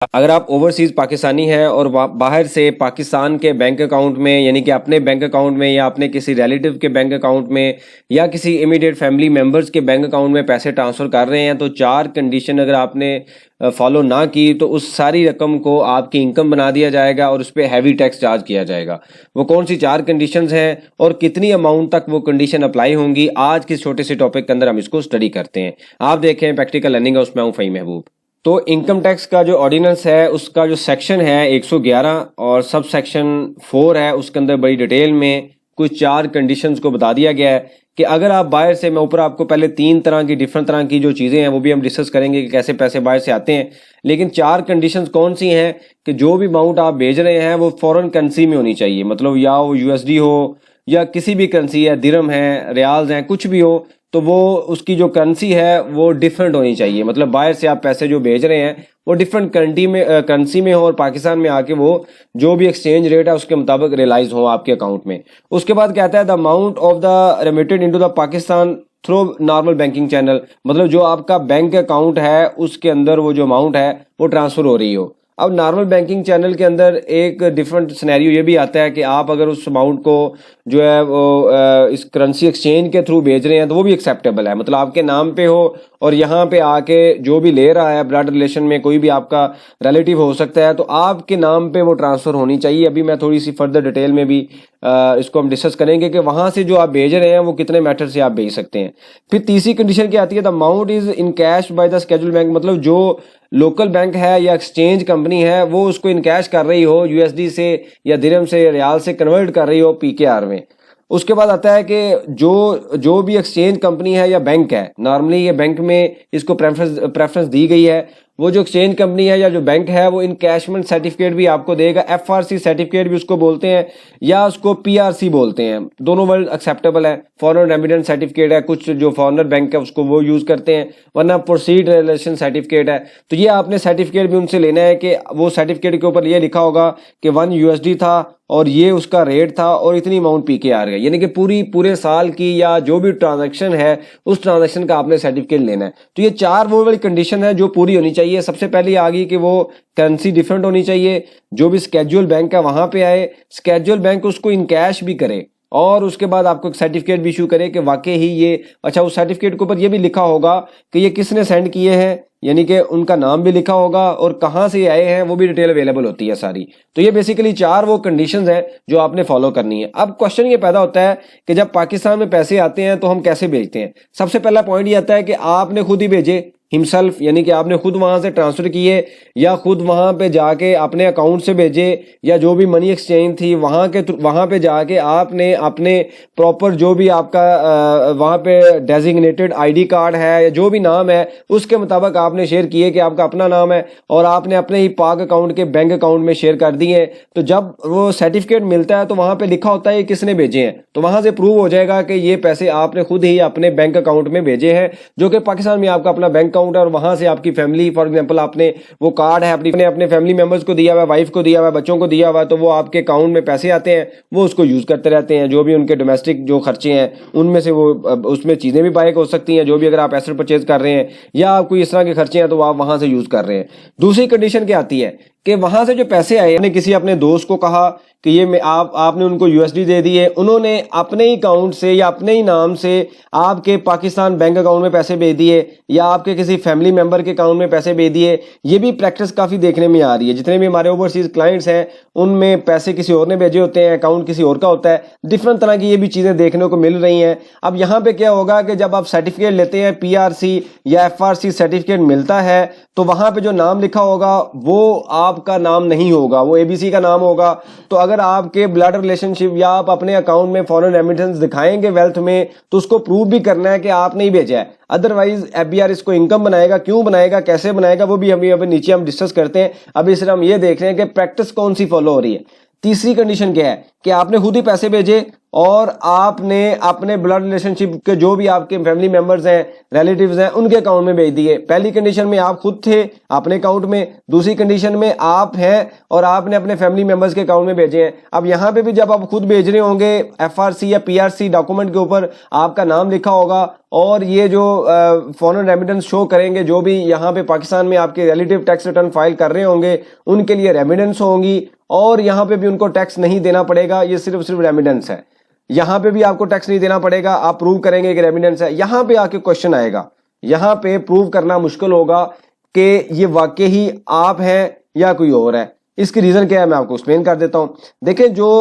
अगर आप ओवरसीज़ पाकिस्तानी हैं और बाहर से पाकिस्तान के बैंक अकाउंट में यानी कि अपने बैंक अकाउंट में या अपने किसी रिलेटिव के बैंक अकाउंट में या किसी इमीडिएट फैमिली मेम्बर्स के बैंक अकाउंट में पैसे ट्रांसफ़र कर रहे हैं, तो 4 कंडीशन अगर आपने फॉलो ना की तो उस सारी रकम को आपकी इनकम बना दिया जाएगा और उस पर हैवी टैक्स चार्ज किया जाएगा। वो कौन सी 4 कंडीशंस हैं और कितनी अमाउंट तक वो कंडीशन अप्लाई होंगी, आज के छोटे से टॉपिक के अंदर हम इसको स्टडी करते हैं। आप देखें प्रैक्टिकल लर्निंग है, उसमें हूँ फ़हीम महबूब। तो इनकम टैक्स का जो ऑर्डिनेंस है उसका जो सेक्शन है 111 और सब सेक्शन 4 है, उसके अंदर बड़ी डिटेल में कुछ 4 कंडीशंस को बता दिया गया है कि अगर आप बाहर से, मैं ऊपर आपको पहले 3 तरह की डिफरेंट तरह की जो चीज़ें हैं वो भी हम डिस्कस करेंगे कि कैसे पैसे बाहर से आते हैं, लेकिन 4 कंडीशंस कौन सी हैं कि जो भी अमाउंट आप भेज रहे हैं वो फॉरेन करेंसी में होनी चाहिए, मतलब या वो यूएसडी हो या किसी भी करेंसी है, दिरहम है, रियाल्स हैं, कुछ भी हो, तो वो उसकी जो करेंसी है वो डिफरेंट होनी चाहिए। मतलब बाहर से आप पैसे जो भेज रहे हैं वो डिफरेंट करेंसी में हो और पाकिस्तान में आके वो जो भी एक्सचेंज रेट है उसके मुताबिक रियलाइज हो आपके अकाउंट में। उसके बाद कहता है the amount of the remitted into the Pakistan through normal banking channel, मतलब जो आपका बैंक अकाउंट है उसके अंदर वो जो अमाउंट है वो ट्रांसफ़र हो रही हो। अब नॉर्मल बैंकिंग चैनल के अंदर एक डिफरेंट सिनेरियो ये भी आता है कि आप अगर उस अमाउंट को जो है वो इस करेंसी एक्सचेंज के थ्रू भेज रहे हैं तो वो भी एक्सेप्टेबल है, मतलब आपके नाम पे हो और यहाँ पे आके जो भी ले रहा है ब्लड रिलेशन में कोई भी आपका रिलेटिव हो सकता है, तो आपके नाम पे वो ट्रांसफ़र होनी चाहिए। अभी मैं थोड़ी सी फर्दर डिटेल में भी इसको हम डिस्कस करेंगे कि वहाँ से जो आप भेज रहे हैं वो कितने मेथड से आप भेज सकते हैं। फिर तीसरी कंडीशन क्या आती है, the amount is in cash by the schedule bank, मतलब जो लोकल बैंक है या एक्सचेंज कंपनी है वो उसको इन कैश कर रही हो, यूएसडी से या दिरहम से, रियाल से कन्वर्ट कर रही हो पीकेआर में। उसके बाद आता है कि जो भी एक्सचेंज कंपनी है या बैंक है, नॉर्मली ये बैंक में इसको प्रेफरेंस दी गई है, वो जो एक्सचेंज कंपनी है या जो बैंक है वो इनकैशमेंट सर्टिफिकेट भी आपको देगा, एफआरसी सर्टिफिकेट भी उसको बोलते हैं या उसको पीआरसी बोलते हैं, दोनों वर्ड एक्सेप्टेबल है। फॉरेन रेमिटेंस सर्टिफिकेट है, कुछ जो फॉरेनर बैंक है उसको वो यूज़ करते हैं, वरना प्रोसीड रिलेशन सर्टिफिकेट है। तो ये आपने सर्टिफिकेट भी उनसे लेना है कि वो सर्टिफिकेट के ऊपर ये लिखा होगा कि 1 यूएसडी था और ये उसका रेट था और इतनी अमाउंट पी के आ गई, यानी कि पूरे साल की या जो भी ट्रांजैक्शन है उस ट्रांजैक्शन का आपने सर्टिफिकेट लेना है। तो ये 4 वो वाली कंडीशन है जो पूरी होनी चाहिए। सबसे पहले आ गई कि वो करेंसी डिफरेंट होनी चाहिए, जो भी स्केड्यूल बैंक है वहां पे आए, स्केड्यूल बैंक उसको इन कैश भी करे और उसके बाद आपको एक सर्टिफिकेट भी इशू करे कि वाकई ही ये, अच्छा उस सर्टिफिकेट के ऊपर ये भी लिखा होगा कि ये किसने सेंड किए हैं, यानी कि उनका नाम भी लिखा होगा और कहाँ से आए हैं वो भी डिटेल अवेलेबल होती है सारी। तो ये बेसिकली 4 वो कंडीशंस हैं जो आपने फॉलो करनी है। अब क्वेश्चन ये पैदा होता है कि जब पाकिस्तान में पैसे आते हैं तो हम कैसे भेजते हैं। सबसे पहला पॉइंट ये आता है कि आपने खुद ही भेजे हिमसेल्फ, यानी कि आपने खुद वहां से ट्रांसफर किए या खुद वहां पे जाके अपने अकाउंट से भेजे या जो भी मनी एक्सचेंज थी वहां पे जाके आपने अपने प्रॉपर जो भी आपका वहां पे डेजिग्नेटेड आईडी कार्ड है या जो भी नाम है उसके मुताबिक आपने शेयर किए कि आपका अपना नाम है और आपने अपने ही पाक अकाउंट के बैंक अकाउंट में शेयर कर दिए। तो जब वो सर्टिफिकेट मिलता है तो वहां पे लिखा होता है किसने भेजे हैं, तो वहां से प्रूव हो जाएगा कि ये पैसे आपने खुद ही अपने बैंक अकाउंट में भेजे हैं, जो कि पाकिस्तान में आपका अपना बैंक अकाउंट है और वहां से आपकी फैमिली, फॉर एग्जांपल आपने वो कार्ड है अपने फैमिली मेंबर्स को दिया हुआ है, वाइफ को दिया हुआ है, बच्चों को दिया हुआ है, तो वो आपके अकाउंट में पैसे आते हैं, वो उसको यूज करते रहते हैं। जो भी उनके डोमेस्टिक जो खर्चे हैं उनमें से वो उसमें चीजें भी बाय हो सकती हैं, जो भी अगर आप एसेट परचेज कर रहे हैं या आप कोई इस तरह के खर्चे हैं तो आप वहां से यूज कर रहे हैं। दूसरी कंडीशन क्या आती है कि वहां से जो पैसे आए, ने किसी अपने दोस्त को कहा कि ये आपने उनको यूएसडी दे दिए, उन्होंने अपने ही अकाउंट से या अपने ही नाम से आपके पाकिस्तान बैंक अकाउंट में पैसे भेज दिए या आपके किसी फैमिली मेंबर के अकाउंट में पैसे भेज दिए। ये भी प्रैक्टिस काफ़ी देखने में आ रही है। जितने भी हमारे ओवरसीज क्लाइंट्स हैं उनमें पैसे किसी और ने भेजे होते हैं, अकाउंट किसी और का होता है, डिफरेंट तरह की ये भी चीज़ें देखने को मिल रही हैं। अब यहाँ पे क्या होगा कि जब आप सर्टिफिकेट लेते हैं, पीआरसी या एफआरसी सर्टिफिकेट मिलता है, तो वहाँ पे जो नाम लिखा होगा वो आपका नाम नहीं होगा, वो एबीसी का नाम होगा। तो अगर आपके ब्लड रिलेशनशिप या आप अपने अकाउंट में फॉरेन रेमिटेंस दिखाएंगे वेल्थ में, तो उसको प्रूव भी करना है कि आपने ही भेजा है, अदरवाइज एफबीआर इसको इनकम बनाएगा। क्यों बनाएगा, कैसे बनाएगा, वो भी अभी नीचे हम डिस्कस करते हैं। अभी सिर्फ हम ये देख रहे हैं कि प्रैक्टिस कौन सी फॉलो हो रही है। तीसरी कंडीशन क्या है कि आपने खुद ही पैसे भेजे और आपने अपने ब्लड रिलेशनशिप के जो भी आपके फैमिली मेंबर्स हैं, रिलेटिव्स हैं, उनके अकाउंट में भेज दिए। पहली कंडीशन में आप खुद थे अपने अकाउंट में, दूसरी कंडीशन में आप हैं और आपने अपने फैमिली मेंबर्स के अकाउंट में भेजे हैं। अब यहाँ पे भी जब आप खुद भेज रहे होंगे एफआरसी या पीआरसी डॉक्यूमेंट के ऊपर आपका नाम लिखा होगा और ये जो फॉरेन रेमिटेंस शो करेंगे, जो भी यहाँ पे पाकिस्तान में आपके रिलेटिव टैक्स रिटर्न फाइल कर रहे होंगे उनके लिए रेमिटेंस होंगी और यहाँ पे भी उनको टैक्स नहीं देना पड़ेगा। ये सिर्फ रेमिटेंस है, यहाँ पे भी आपको टैक्स नहीं देना पड़ेगा। आप प्रूव करेंगे कि रेमिटेंस है। यहाँ पे आके क्वेश्चन आएगा, यहाँ पे प्रूव करना मुश्किल होगा कि ये वाकई ही आप हैं या कोई और है। इसकी रीजन क्या है मैं आपको एक्सप्लेन कर देता हूँ। देखिए जो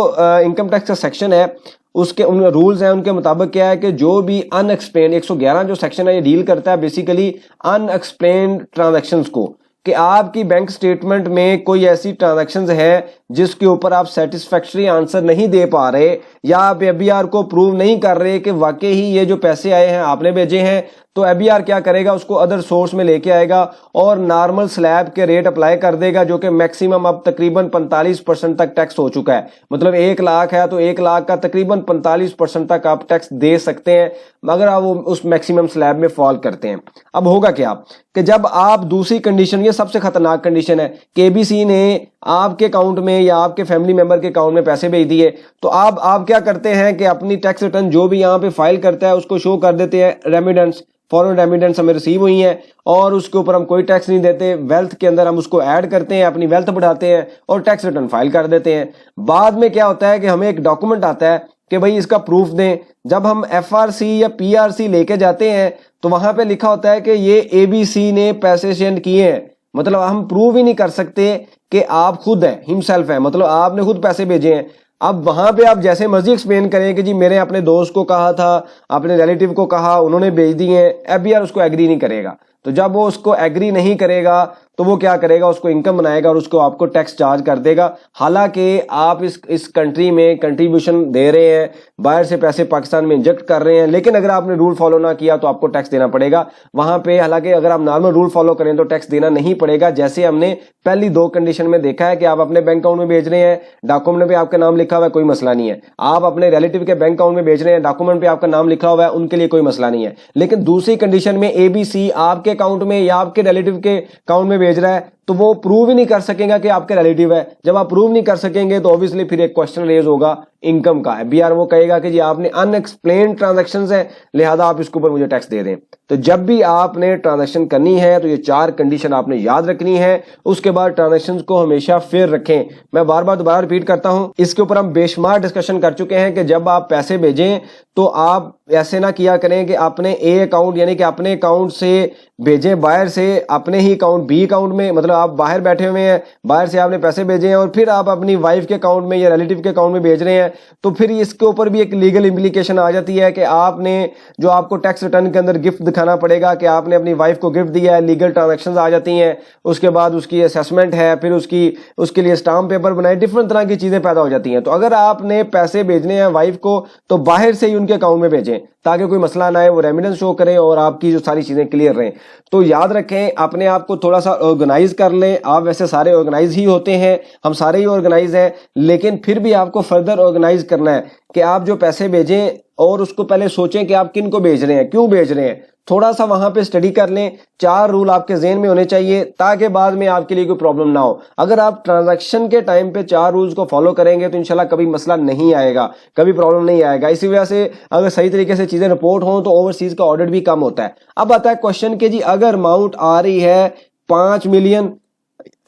इनकम टैक्स का सेक्शन है उसके उन रूल्स हैं, उनके मुताबिक क्या है कि जो भी अनएक्सप्लेन 111 जो सेक्शन है ये डील करता है बेसिकली अनएक्सप्लेन्ड ट्रांजैक्शंस को, कि आपकी बैंक स्टेटमेंट में कोई ऐसी ट्रांजैक्शंस है जिसके ऊपर आप सेटिस्फैक्टरी आंसर नहीं दे पा रहे या आप एबीआर को प्रूव नहीं कर रहे कि वाकई ही ये जो पैसे आए हैं आपने भेजे हैं, तो एबीआर क्या करेगा, उसको अदर सोर्स में लेके आएगा और नॉर्मल स्लैब के रेट अप्लाई कर देगा, जो कि मैक्सिमम अब तकरीबन 45% तक टैक्स हो चुका है। मतलब 1 लाख है तो 1 लाख का तकरीबन 45% तक आप टैक्स दे सकते हैं मगर आप उस मैक्सिमम स्लैब में फॉल करते हैं। अब होगा क्या कि जब आप दूसरी कंडीशन, ये सबसे खतरनाक कंडीशन है, केबीसी ने आपके अकाउंट में या आपके फैमिली मेंबर के अकाउंट में पैसे भेज दिए, तो आप क्या करते हैं कि अपनी टैक्स रिटर्न जो भी यहाँ पे फाइल करता है उसको शो कर देते हैं रेमिटेंस, फॉरेन रेमिटेंस हमें रिसीव हुई है और उसके ऊपर हम कोई टैक्स नहीं देते। वेल्थ के अंदर हम उसको ऐड करते हैं, अपनी वेल्थ बढ़ाते हैं और टैक्स रिटर्न फाइल कर देते हैं। बाद में क्या होता है कि हमें एक डॉक्यूमेंट आता है कि भाई इसका प्रूफ दें। जब हम एफआरसी या पीआरसी लेके जाते हैं तो वहां पे लिखा होता है कि ये एबीसी ने पैसे सेंड किए हैं। मतलब हम प्रूव ही नहीं कर सकते कि आप खुद हैं, हिमसेल्फ है, मतलब आपने खुद पैसे भेजे हैं। अब वहां पे आप जैसे मर्जी एक्सप्लेन करें कि जी मैंने अपने दोस्त को कहा था, अपने रिलेटिव को कहा, उन्होंने भेज दिए, एबीआर उसको एग्री नहीं करेगा। तो जब वो उसको एग्री नहीं करेगा तो वो क्या करेगा, उसको इनकम बनाएगा और उसको आपको टैक्स चार्ज कर देगा। हालांकि आप इस कंट्री में कंट्रीब्यूशन दे रहे हैं, बाहर से पैसे पाकिस्तान में इंजेक्ट कर रहे हैं, लेकिन अगर आपने रूल फॉलो ना किया तो आपको टैक्स देना पड़ेगा वहां पे। हालांकि अगर आप नॉर्मल रूल फॉलो करें तो टैक्स देना नहीं पड़ेगा। जैसे हमने पहली 2 कंडीशन में देखा है कि आप अपने बैंक अकाउंट में भेज रहे हैं, डॉक्यूमेंट पे आपका नाम लिखा हुआ है, कोई मसला नहीं है। आप अपने रिलेटिव के बैंक अकाउंट में भेज रहे हैं, डॉक्यूमेंट पे आपका नाम लिखा हुआ है, उनके लिए कोई मसला नहीं है। लेकिन दूसरी कंडीशन में एबीसी आपके अकाउंट में या आपके रिलेटिव के अकाउंट में भेज रहा है तो वो प्रूव ही नहीं कर सकेगा कि आपके रिलेटिव है। जब आप प्रूव नहीं कर सकेंगे तो ऑब्वियसली फिर एक क्वेश्चन रेज होगा इनकम का। एबीआर वो कहेगा कि जी आपने अनएक्सप्लेन्ड ट्रांजैक्शंस है, लिहाजा आप इसके ऊपर मुझे टैक्स दे दें। तो जब भी आपने ट्रांजैक्शन करनी है तो ये 4 कंडीशन आपने याद रखनी है। उसके बाद ट्रांजैक्शंस को हमेशा फेयर रखें। मैं बार बार दोबारा रिपीट करता हूं, इसके ऊपर हम बेशुमार डिस्कशन कर चुके हैं कि जब आप पैसे भेजें तो आप ऐसे ना किया करें कि अपने ए अकाउंट यानी कि अपने अकाउंट से भेजें बाहर से अपने ही अकाउंट बी अकाउंट में। मतलब आप बाहर बैठे हुए हैं, बाहर से आपने पैसे भेजे हैं और फिर आप अपनी वाइफ के अकाउंट में या रिलेटिव के अकाउंट में भेज रहे हैं, तो फिर इसके ऊपर भी एक लीगल इम्प्लीकेशन आ जाती है कि आपने जो आपको टैक्स रिटर्न के अंदर गिफ्ट दिखाना पड़ेगा कि आपने अपनी वाइफ को गिफ्ट दिया है, लीगल ट्रांजैक्शंस आ जाती हैं। उसके बाद उसकी असेसमेंट है, फिर उसके लिए स्टाम्प पेपर बनाए, डिफरेंट तरह की चीजें पैदा हो जाती हैं। तो अगर आपने पैसे भेजने हैं वाइफ को तो बाहर से ही उनके अकाउंट में भेजें ताकि कोई मसला ना आए, वो रेमिटेंस शो करें और आपकी जो सारी चीजें क्लियर रहें। तो याद रखें, अपने आप को थोड़ा सा ऑर्गेनाइज कर लें। आप वैसे सारे ऑर्गेनाइज ही होते हैं, हम सारे ही ऑर्गेनाइज हैं, लेकिन फिर भी आपको फर्दर ऑर्गेनाइज करना है कि आप जो पैसे भेजें और उसको पहले सोचें कि आप किन को भेज रहे हैं, क्यों भेज रहे हैं। थोड़ा सा वहां पे स्टडी कर लें। 4 रूल आपके ज़हन में होने चाहिए ताकि बाद में आपके लिए कोई प्रॉब्लम ना हो। अगर आप ट्रांजैक्शन के टाइम पे 4 रूल्स को फॉलो करेंगे तो इंशाल्लाह कभी मसला नहीं आएगा, कभी प्रॉब्लम नहीं आएगा। इसी वजह से अगर सही तरीके से चीजें रिपोर्ट हों तो ओवरसीज का ऑडिट भी कम होता है। अब आता है क्वेश्चन के जी अगर अमाउंट आ रही है 5 मिलियन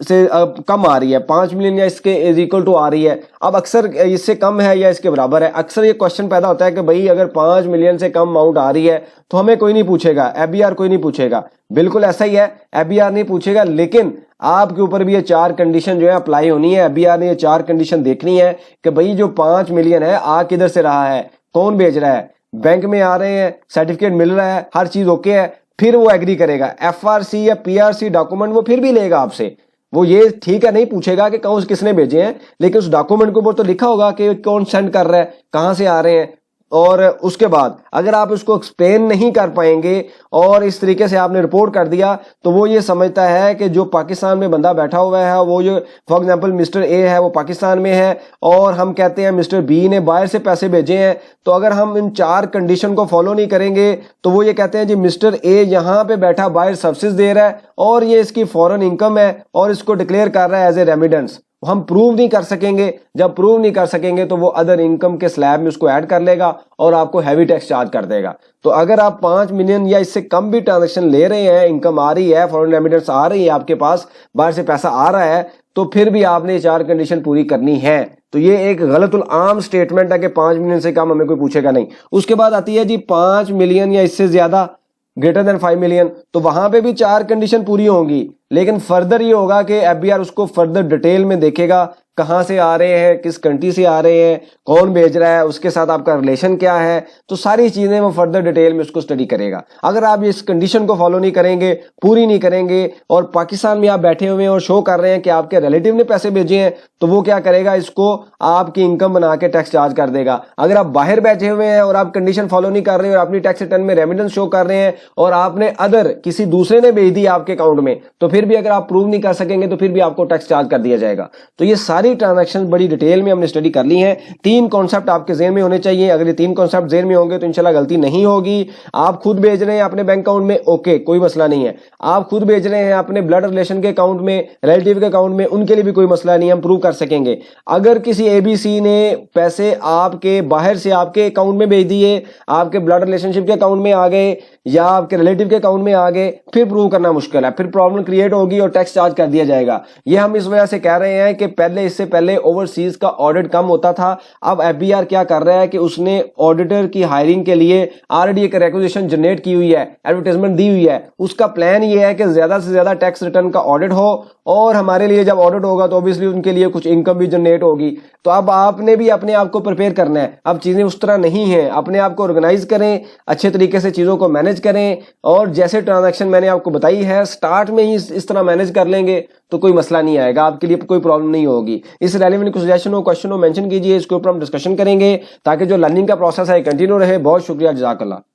से कम आ रही है, 5 मिलियन या इसके इक्वल टू आ रही है, अब अक्सर इससे कम है या इसके बराबर है, अक्सर ये क्वेश्चन पैदा होता है कि भाई अगर 5 मिलियन से कम अमाउंट आ रही है तो हमें कोई नहीं पूछेगा, एबीआर कोई नहीं पूछेगा। बिल्कुल ऐसा ही है, एबीआर नहीं पूछेगा, लेकिन आपके ऊपर भी ये 4 कंडीशन जो है अप्लाई होनी है। एबीआर ने ये 4 कंडीशन देखनी है कि भाई जो 5 मिलियन है आ किधर से रहा है, कौन भेज रहा है, बैंक में आ रहे हैं, सर्टिफिकेट मिल रहा है, हर चीज ओके है, फिर वो एग्री करेगा। एफआरसी या पीआरसी डॉक्यूमेंट वो फिर भी लेगा आपसे। वो ये ठीक है नहीं पूछेगा कि कौन किसने भेजे हैं, लेकिन उस डॉक्यूमेंट के ऊपर तो लिखा होगा कि कौन सेंड कर रहा है, कहां से आ रहे हैं, और उसके बाद अगर आप उसको एक्सप्लेन नहीं कर पाएंगे और इस तरीके से आपने रिपोर्ट कर दिया तो वो ये समझता है कि जो पाकिस्तान में बंदा बैठा हुआ है, वो जो फॉर एग्जांपल मिस्टर ए है वो पाकिस्तान में है और हम कहते हैं मिस्टर बी ने बाहर से पैसे भेजे हैं, तो अगर हम इन 4 कंडीशन को फॉलो नहीं करेंगे तो वो ये कहते हैं जी मिस्टर ए यहाँ पे बैठा बाहर सर्विसेज दे रहा है और ये इसकी फॉरेन इनकम है और इसको डिक्लेयर कर रहा है एज ए रेमिडेंस। हम प्रूव नहीं कर सकेंगे, जब प्रूव नहीं कर सकेंगे तो वो अदर इनकम के स्लैब में उसको ऐड कर लेगा और आपको हैवी टैक्स चार्ज कर देगा। तो अगर आप 5 मिलियन या इससे कम भी ट्रांजैक्शन ले रहे हैं, इनकम आ रही है, फॉरेन रेमिडेंस आ रही है, आपके पास बाहर से पैसा आ रहा है, तो फिर भी आपने 4 कंडीशन पूरी करनी है। तो ये एक गलतुल आम स्टेटमेंट है कि 5 मिलियन से कम हमें कोई पूछेगा नहीं। उसके बाद आती है जी 5 मिलियन या इससे ज्यादा, ग्रेटर देन 5 मिलियन, तो वहां पे भी 4 कंडीशन पूरी होंगी, लेकिन फर्दर ये होगा कि एफबीआर उसको फर्दर डिटेल में देखेगा, कहां से आ रहे हैं, किस कंट्री से आ रहे हैं, कौन भेज रहा है, उसके साथ आपका रिलेशन क्या है, तो सारी चीजें वो फर्दर डिटेल में उसको स्टडी करेगा। अगर आप इस कंडीशन को फॉलो नहीं करेंगे, पूरी नहीं करेंगे और पाकिस्तान में आप बैठे हुए हैं और शो कर रहे हैं कि आपके रिलेटिव ने पैसे भेजे हैं, तो वो क्या करेगा, इसको आपकी इनकम बना के टैक्स चार्ज कर देगा। अगर आप बाहर बैठे हुए हैं और आप कंडीशन फॉलो नहीं कर रहे हैं और अपनी टैक्स रिटर्न में रेमिडेंस शो कर रहे हैं और आपने अदर किसी दूसरे ने भेज दी आपके अकाउंट में, तो फिर भी अगर आप प्रूव नहीं कर सकेंगे तो फिर भी आपको टैक्स चार्ज कर दिया जाएगा। तो ये सारी ट्रांजैक्शन बड़ी डिटेल में हमने स्टडी कर ली हैं। 3 कॉन्सेप्ट आपके जेहन में होने चाहिए। अगर ये 3 कॉन्सेप्ट जेहन में होंगे तो इंशाल्लाह गलती नहीं होगी। आप खुद भेज रहे हैं अपने बैंक अकाउंट में, ओके, कोई मसला नहीं है। आप खुद भेज रहे हैं अपने ब्लड रिलेशन के अकाउंट में, रिलेटिव के अकाउंट में, उनके लिए भी कोई मसला नहीं है, हम प्रूव कर सकेंगे। अगर किसी एबीसी ने पैसे आपके बाहर से आपके अकाउंट में भेज दिए, आपके ब्लड रिलेशनशिप के अकाउंट में आ गए या आपके रिलेटिव के अकाउंट में आ गए, फिर प्रूव करना मुश्किल है, फिर प्रॉब्लम क्रिएट होगी और टैक्स चार्ज कर दिया जाएगा। ये हम इस वजह से कह रहे हैं कि पहले, इससे पहले ओवरसीज का ऑडिट कम होता था। अब एफबीआर क्या कर रहा है कि उसने ऑडिटर की हायरिंग के लिए ऑलरेडी एक रिक्विजिशन जनरेट की हुई है, एडवर्टाइजमेंट दी हुई है। उसका प्लान ये है कि ज्यादा से ज्यादा टैक्स रिटर्न का ऑडिट हो और हमारे लिए जब ऑडिट होगा तो ऑब्वियसली उनके लिए कुछ इनकम भी जनरेट होगी। तो अब आपने भी अपने आप को प्रिपेयर करना है। अब चीजें उस तरह नहीं है, अपने आप को ऑर्गेनाइज करें, अच्छे तरीके से चीजों को मैनेज करें और जैसे ट्रांजैक्शन मैंने आपको बताई है स्टार्ट में ही इस तरह मैनेज कर लेंगे तो कोई मसला नहीं आएगा, आपके लिए कोई प्रॉब्लम नहीं होगी। इस रेलेवेंट कोई सजेशन हो, क्वेश्चन हो, मेंशन कीजिए, इसके ऊपर हम डिस्कशन करेंगे ताकि जो लर्निंग का प्रोसेस है कंटिन्यू रहे। बहुत शुक्रिया, जज़ाकल्लाह।